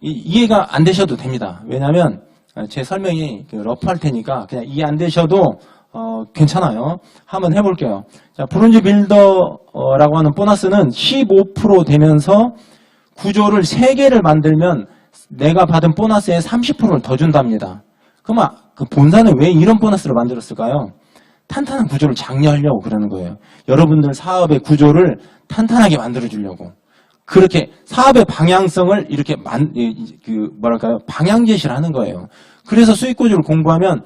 S5: 이해가 안 되셔도 됩니다. 왜냐하면 제 설명이 러프할 테니까 그냥 이해 안 되셔도 괜찮아요. 한번 해볼게요. 자, 브론즈 빌더라고 하는 보너스는 15% 되면서 구조를 3개를 만들면 내가 받은 보너스의 30%를 더 준답니다. 그럼 그 본사는 왜 이런 보너스를 만들었을까요? 탄탄한 구조를 장려하려고 그러는 거예요. 여러분들 사업의 구조를 탄탄하게 만들어주려고. 그렇게 사업의 방향성을 이렇게 방향 제시를 하는 거예요. 그래서 수익 구조를 공부하면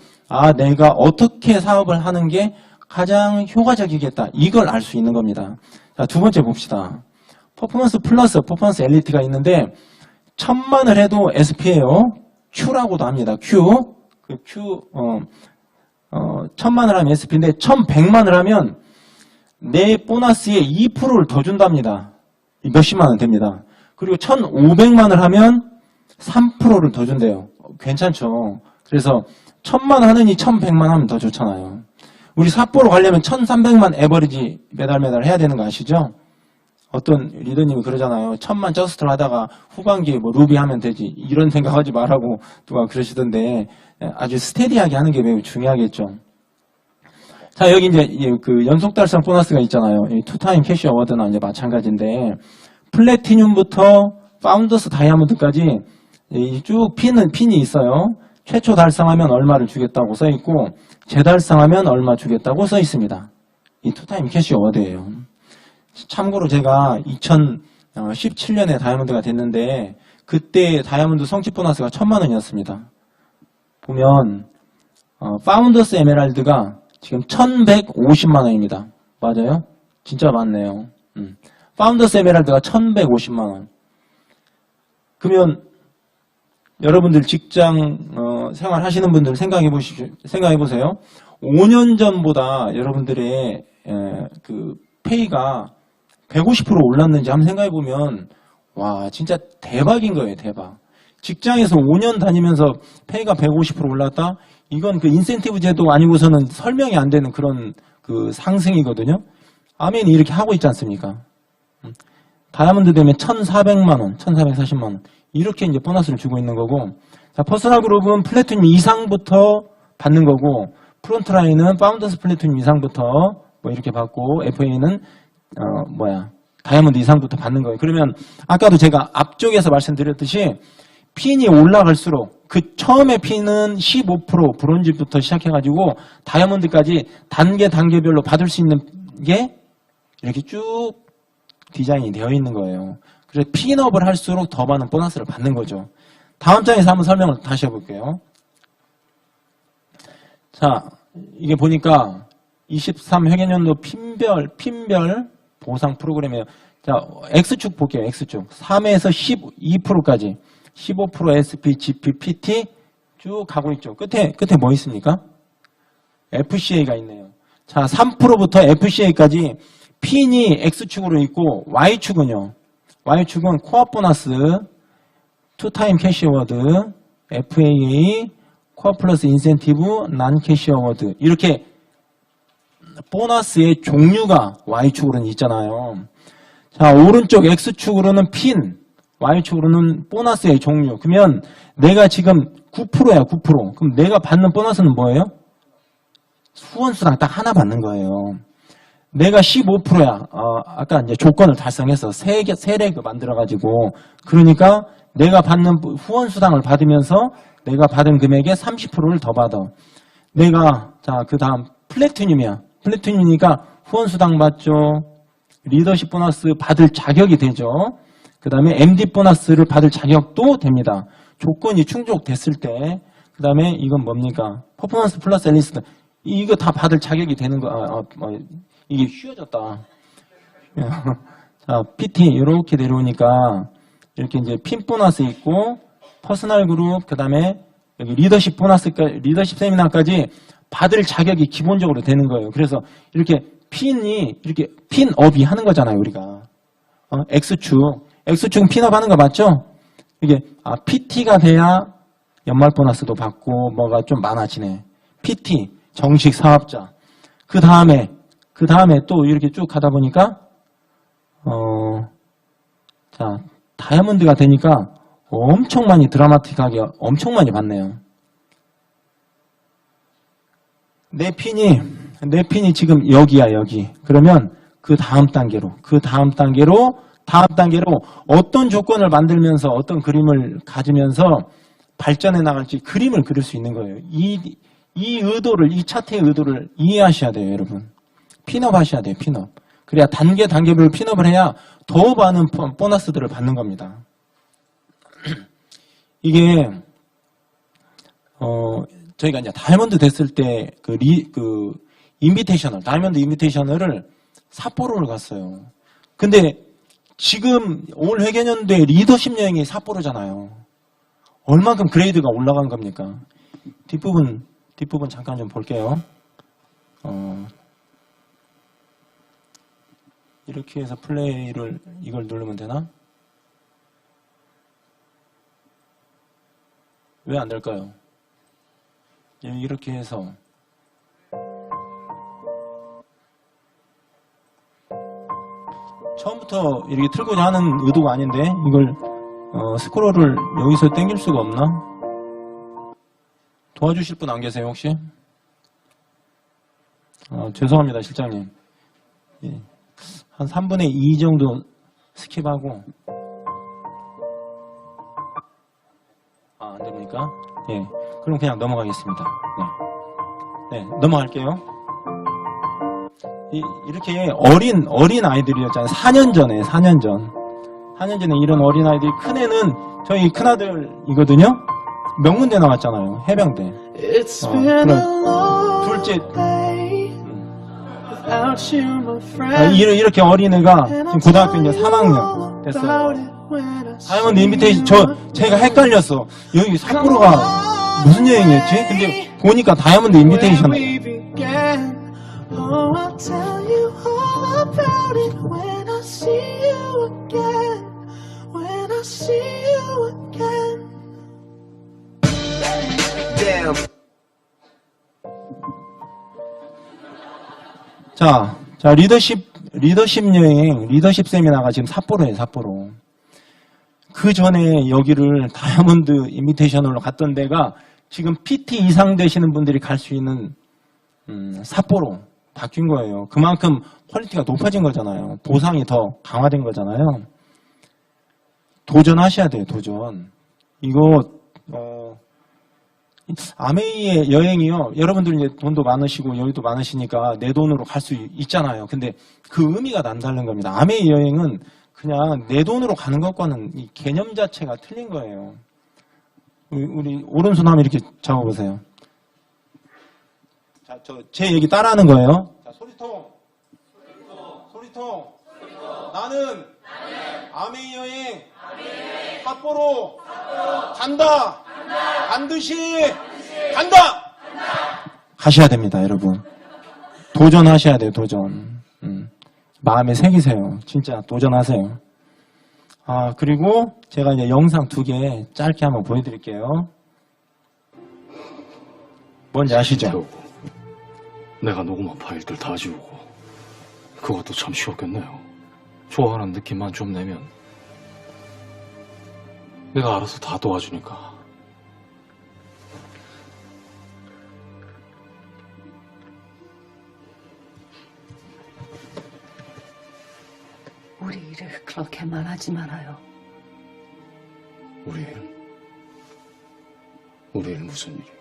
S5: 내가 어떻게 사업을 하는 게 가장 효과적이겠다. 이걸 알 수 있는 겁니다. 자, 두 번째 봅시다. 퍼포먼스 플러스, 퍼포먼스 엘리트가 있는데 1000만을 해도 SP예요. Q라고도 합니다. Q. 1000만을 하면 SP인데 1100만을 하면 내 보너스의 2%를 더 준답니다. 몇십만 원 됩니다. 그리고 1500만을 하면 3%를 더 준대요. 괜찮죠. 그래서 1000만 하느니 1100만 하면 더 좋잖아요. 우리 삿포로 가려면 1300만 에버리지 매달 해야 되는 거 아시죠? 어떤 리더님이 그러잖아요. 1000만 저스트를 하다가 후반기에 루비 하면 되지. 이런 생각하지 말라고 누가 그러시던데 아주 스테디하게 하는 게 매우 중요하겠죠. 자, 여기 이제 그 연속 달성 보너스가 있잖아요. 투타임 캐시 어워드나 이제 마찬가지인데 플래티늄부터 파운더스 다이아몬드까지 쭉 핀이 있어요. 최초 달성하면 얼마를 주겠다고 써 있고 재달성하면 얼마 주겠다고 써 있습니다. 이 투타임 캐시 어워드예요. 참고로 제가 2017년에 다이아몬드가 됐는데 그때 다이아몬드 성취 보너스가 1000만 원이었습니다. 보면 파운더스 에메랄드가 지금 1150만 원입니다. 맞아요? 진짜 많네요. 파운더스 에메랄드가 1150만 원. 그러면 여러분들 직장 생활 하시는 분들 생각해 보세요. 5년 전보다 여러분들의 그 페이가 150% 올랐는지 한번 생각해 보면 와 진짜 대박인 거예요. 대박. 직장에서 5년 다니면서 페이가 150% 올랐다? 이건 그 인센티브 제도 아니고서는 설명이 안 되는 그런 그 상승이거든요. 아멘이 이렇게 하고 있지 않습니까? 다이아몬드 되면 1400만 원, 1440만 원. 이렇게 이제 보너스를 주고 있는 거고. 자, 퍼스널 그룹은 플래티늄 이상부터 받는 거고, 프론트라인은 파운더스 플래티늄 이상부터 뭐 이렇게 받고, FA는 다이아몬드 이상부터 받는 거예요. 그러면 아까도 제가 앞쪽에서 말씀드렸듯이 핀이 올라갈수록 그 처음에 핀은 15% 브론즈부터 시작해가지고 다이아몬드까지 단계별로 받을 수 있는 게 이렇게 쭉 디자인이 되어 있는 거예요. 그래서 핀업을 할수록 더 많은 보너스를 받는 거죠. 다음 장에서 한번 설명을 다시 해볼게요. 자, 이게 보니까 23 회계년도 핀별 보상 프로그램이에요. 자, X축 볼게요. X축. 3에서 12%까지. 15% SP, GP, PT 쭉 가고 있죠. 끝에 뭐 있습니까? FCA가 있네요. 자, 3%부터 FCA까지 핀이 X축으로 있고 Y축은요. Y축은 코앞 보너스, 투타임 캐시 어워드, FAA, 코어 플러스 인센티브, 난 캐시 어워드. 이렇게 보너스의 종류가 Y축으로는 있잖아요. 자, 오른쪽 X축으로는 핀, Y축으로는 보너스의 종류. 그러면 내가 지금 9%야, 9%. 그럼 내가 받는 보너스는 뭐예요? 후원수당 딱 하나 받는 거예요. 내가 15%야. 아까 이제 조건을 달성해서 세 렉 만들어가지고. 그러니까 내가 받는 후원수당을 받으면서 내가 받은 금액의 30%를 더 받아. 내가, 자, 그 다음, 플래티늄이야. 플래티늄이니까 후원수당 받죠. 리더십 보너스 받을 자격이 되죠. 그 다음에 MD 보너스를 받을 자격도 됩니다. 조건이 충족됐을 때. 그 다음에 이건 뭡니까? 퍼포먼스 플러스 앨리스트. 이거 다 받을 자격이 되는 거, 이게 쉬워졌다. 자, PT 이렇게 내려오니까 이렇게 이제 핀 보너스 있고, 퍼스널 그룹, 그 다음에 여기 리더십 보너스까지, 리더십 세미나까지 받을 자격이 기본적으로 되는 거예요. 그래서 이렇게 핀이, 이렇게 핀업이 하는 거잖아요, 우리가. X축 핀업 하는 거 맞죠? 이게, PT가 돼야 연말 보너스도 받고 뭐가 좀 많아지네. PT, 정식 사업자. 그 다음에 또 이렇게 쭉 가다 보니까, 자, 다이아몬드가 되니까 엄청 많이 드라마틱하게 엄청 많이 받네요. 내 핀이 지금 여기야, 여기. 그러면 그 다음 단계로 어떤 조건을 만들면서 어떤 그림을 가지면서 발전해 나갈지 그림을 그릴 수 있는 거예요. 이 의도를, 이 차트의 의도를 이해하셔야 돼요, 여러분. 핀업 하셔야 돼요, 핀업. 그래야 단계별로 핀업을 해야 더 많은 보너스들을 받는 겁니다. 이게, 저희가 이제 다이아몬드 됐을 때 다이아몬드 인비테이셔널을 삿포로를 갔어요. 근데 지금 올 회계년도에 리더십 여행이 삿포로잖아요. 얼만큼 그레이드가 올라간 겁니까? 뒷부분 잠깐 좀 볼게요. 이렇게 해서 플레이를 이걸 누르면 되나? 왜 안 될까요? 이렇게 해서 처음부터 이렇게 틀고자 하는 의도가 아닌데 이걸 스크롤을 여기서 당길 수가 없나? 도와주실 분 안 계세요 혹시? 죄송합니다 실장님. 예. 한 3분의 2 정도 스킵하고 안 됩니까? 예. 그럼 그냥 넘어가겠습니다. 네, 넘어갈게요. 이렇게 어린 아이들이었잖아요. 4년 전에 이런 어린 아이들이, 큰 애는 저희 큰아들이거든요. 명문대 나왔잖아요. 해병대. 그럼 둘째 이렇게 어린 애가 지금 고등학교 이제 3학년 됐어요. 다이아몬드 인비테이션 제가 헷갈렸어. 여기 삿포로가 무슨 여행이었지? 근데 보니까 다이아몬드 인비테이션. 자, 리더십 여행, 리더십 세미나가 지금 삿포로예요, 삿포로. 그 전에 여기를 다이아몬드 인비테이셔널로 갔던 데가 지금 PT 이상 되시는 분들이 갈 수 있는 삿포로 바뀐 거예요. 그만큼 퀄리티가 높아진 거잖아요. 보상이 더 강화된 거잖아요. 도전하셔야 돼요, 도전. 이거 아메이의 여행이요. 여러분들 이제 돈도 많으시고 여기도 많으시니까 내 돈으로 갈 수 있잖아요. 근데 그 의미가 남다른 겁니다. 아메이 여행은 그냥 내 돈으로 가는 것과는 이 개념 자체가 틀린 거예요. 우리 오른손 한번 이렇게 잡아보세요. 자, 제 얘기 따라하는 거예요. 자, 소리통. 나는 아메이 여행 삿포로 간다. 반드시 간다. 가셔야 됩니다, 여러분. 도전하셔야 돼요, 도전. 마음에 새기세요. 진짜 도전하세요. 그리고 제가 이제 영상 2개 짧게 한번 보여드릴게요. 뭔지 아시죠?
S6: 태우고 내가 녹음한 파일들 다 지우고 그것도 참 쉬웠겠네요. 좋아하는 느낌만 좀 내면 내가 알아서 다 도와주니까.
S7: 우리 일을 그렇게 말하지 말아요.
S6: 우리 일? 우리 일 무슨 일이요?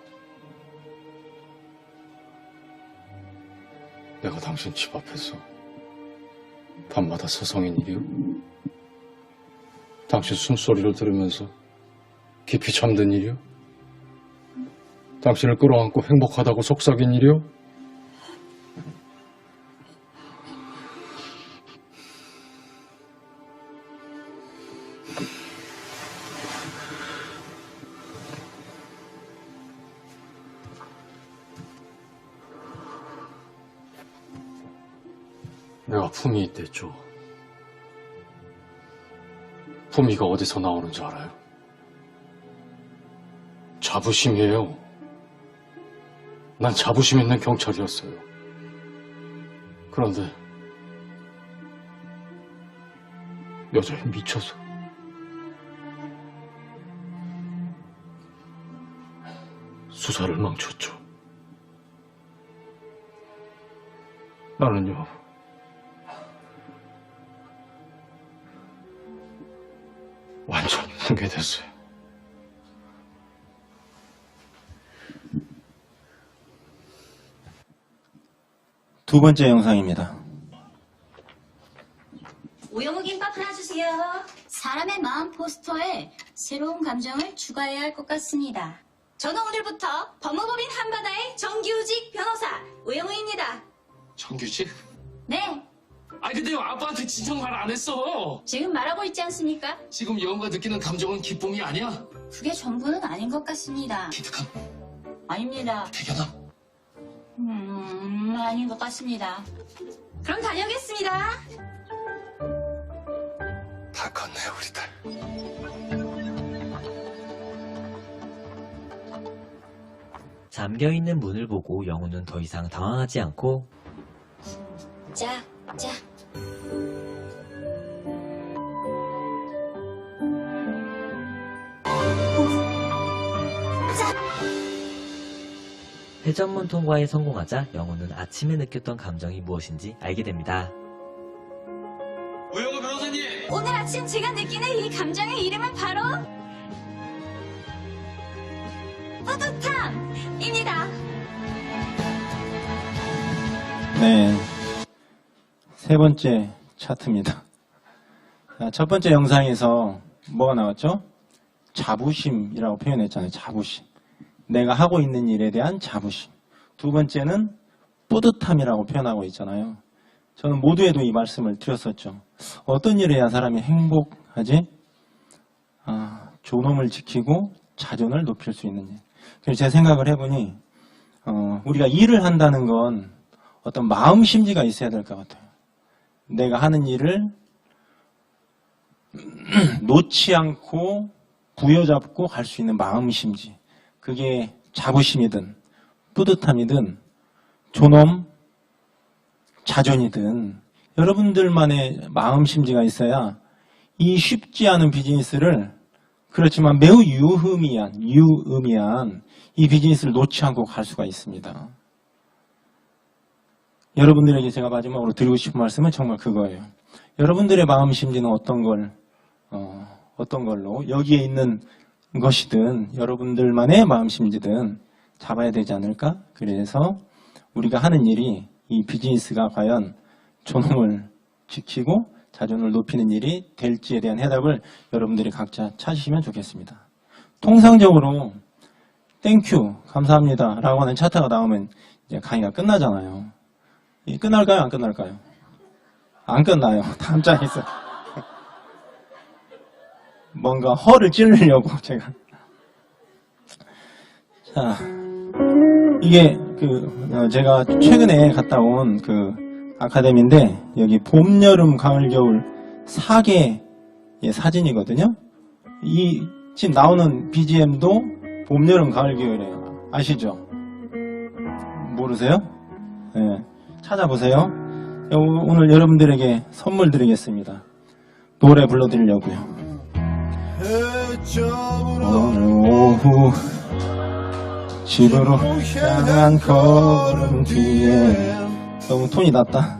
S6: 내가 당신 집 앞에서 밤마다 서성인 일이요? 당신 숨소리를 들으면서 깊이 잠든 일이요? 당신을 끌어안고 행복하다고 속삭인 일이요? 내가 품위 있댔죠. 품위가 어디서 나오는지 알아요? 자부심이에요. 난 자부심 있는 경찰이었어요. 그런데 여자에 미쳐서 수사를 망쳤죠. 나는요, 완전 붕괴됐어요.
S5: 두 번째 영상입니다.
S8: 우영우 김밥 하나 주세요. 사람의 마음 포스터에 새로운 감정을 추가해야 할 것 같습니다. 저는 오늘부터 법무법인 한바다의 정규직 변호사 우영우입니다.
S9: 정규직?
S8: 네,
S9: 아니 근데 아빠한테 진작 말 안 했어.
S8: 지금 말하고 있지 않습니까?
S9: 지금 영우가 느끼는 감정은 기쁨이 아니야?
S8: 그게 전부는 아닌 것 같습니다.
S9: 기특함,
S8: 아닙니다.
S9: 대견함.
S8: 아닌 것 같습니다. 그럼 다녀오겠습니다.
S9: 다 컸네 우리 딸.
S10: 잠겨있는 문을 보고 영우는 더 이상 당황하지 않고
S8: 자.
S10: 회전문 통과에 성공하자 영우는 아침에 느꼈던 감정이 무엇인지 알게 됩니다.
S9: 우영우 변호사님!
S8: 오늘 아침 제가 느끼는 이 감정의 이름은 바로 뿌듯함입니다.
S5: 네. 세 번째 차트입니다. 첫 번째 영상에서 뭐가 나왔죠? 자부심이라고 표현했잖아요. 자부심. 내가 하고 있는 일에 대한 자부심. 두 번째는 뿌듯함이라고 표현하고 있잖아요. 저는 모두에도 이 말씀을 드렸었죠. 어떤 일을 해야 사람이 행복하지? 존엄을 지키고 자존을 높일 수 있는 일. 그래서 제가 생각을 해보니 우리가 일을 한다는 건 어떤 마음 심지가 있어야 될 것 같아요. 내가 하는 일을 놓지 않고 부여잡고 갈 수 있는 마음 심지. 그게 자부심이든 뿌듯함이든 존엄, 자존이든 여러분들만의 마음 심지가 있어야 이 쉽지 않은 비즈니스를 그렇지만 매우 유의미한 이 비즈니스를 놓지 않고 갈 수가 있습니다. 여러분들에게 제가 마지막으로 드리고 싶은 말씀은 정말 그거예요. 여러분들의 마음 심지는 어떤 걸로 여기에 있는 것이든 여러분들만의 마음 심지든 잡아야 되지 않을까? 그래서 우리가 하는 일이 이 비즈니스가 과연 존엄을 지키고 자존을 높이는 일이 될지에 대한 해답을 여러분들이 각자 찾으시면 좋겠습니다. 통상적으로 땡큐, 감사합니다 라고 하는 차트가 나오면 이제 강의가 끝나잖아요. 끝날까요? 안 끝날까요? 안 끝나요. 다음 장에 있어요. 뭔가 허를 찌르려고 제가. 자, 이게 제가 최근에 갔다 온 그 아카데미인데, 여기 봄, 여름, 가을, 겨울 4개의 사진이거든요. 이 지금 나오는 BGM도 봄, 여름, 가을, 겨울이에요. 아시죠? 모르세요? 네, 찾아보세요. 오늘 여러분들에게 선물 드리겠습니다. 노래 불러드리려고요. 오늘 오후 집으로 향한 걸음 뒤에, 너무 톤이 낮다.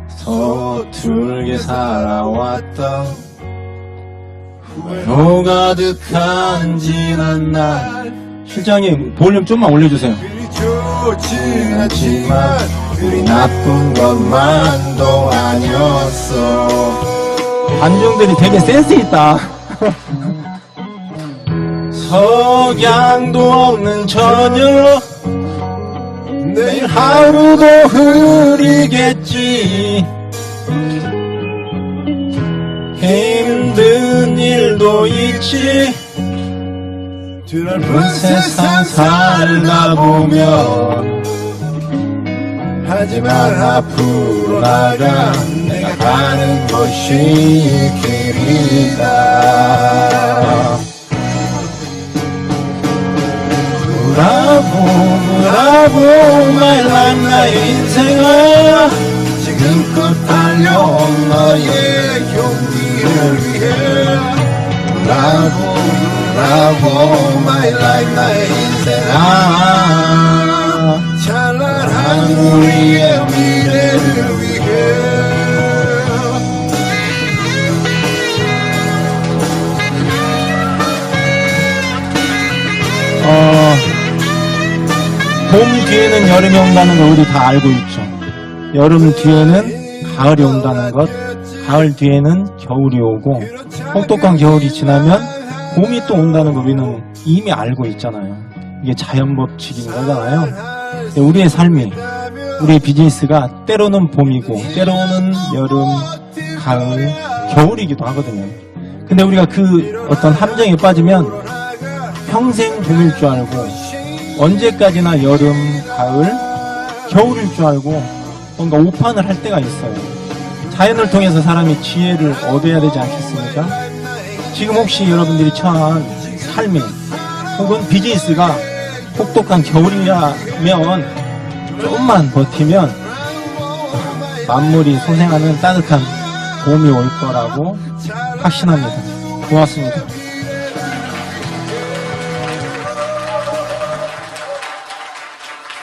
S5: 서툴게 살아왔던 후회로 가득한 지난 날. 실장님 볼륨 좀만 올려주세요. 좋진 않지만 우리 나쁜 것만도 아니었어. 관중들이 되게 센스 있다. 석양도 없는 저녁, 내일 하루도 흐리겠지. 힘든 일도 있지. 드넓은 세상 살다 보면, 하지만 앞으로 나가 내가 가는 것이 길이다. 브라보 my life, 나의 인생아. 지금껏 달려온 너의 용기를 위해. 브라보 my life, 나의 인생아. 찬란한 우리의 미래를 위해. 봄 뒤에는 여름이 온다는 걸 우리 다 알고 있죠. 여름 뒤에는 가을이 온다는 것, 가을 뒤에는 겨울이 오고, 혹독한 겨울이 지나면 봄이 또 온다는 걸 우리는 이미 알고 있잖아요. 이게 자연법칙인 거잖아요. 우리의 삶이, 우리의 비즈니스가 때로는 봄이고 때로는 여름, 가을, 겨울이기도 하거든요. 근데 우리가 그 어떤 함정에 빠지면 평생 봄일 줄 알고, 언제까지나 여름, 가을, 겨울일 줄 알고 뭔가 오판을 할 때가 있어요. 자연을 통해서 사람이 지혜를 얻어야 되지 않겠습니까? 지금 혹시 여러분들이 처한 삶이 혹은 비즈니스가 혹독한 겨울이라면 조금만 버티면 만물이 소생하는 따뜻한 봄이 올 거라고 확신합니다. 고맙습니다.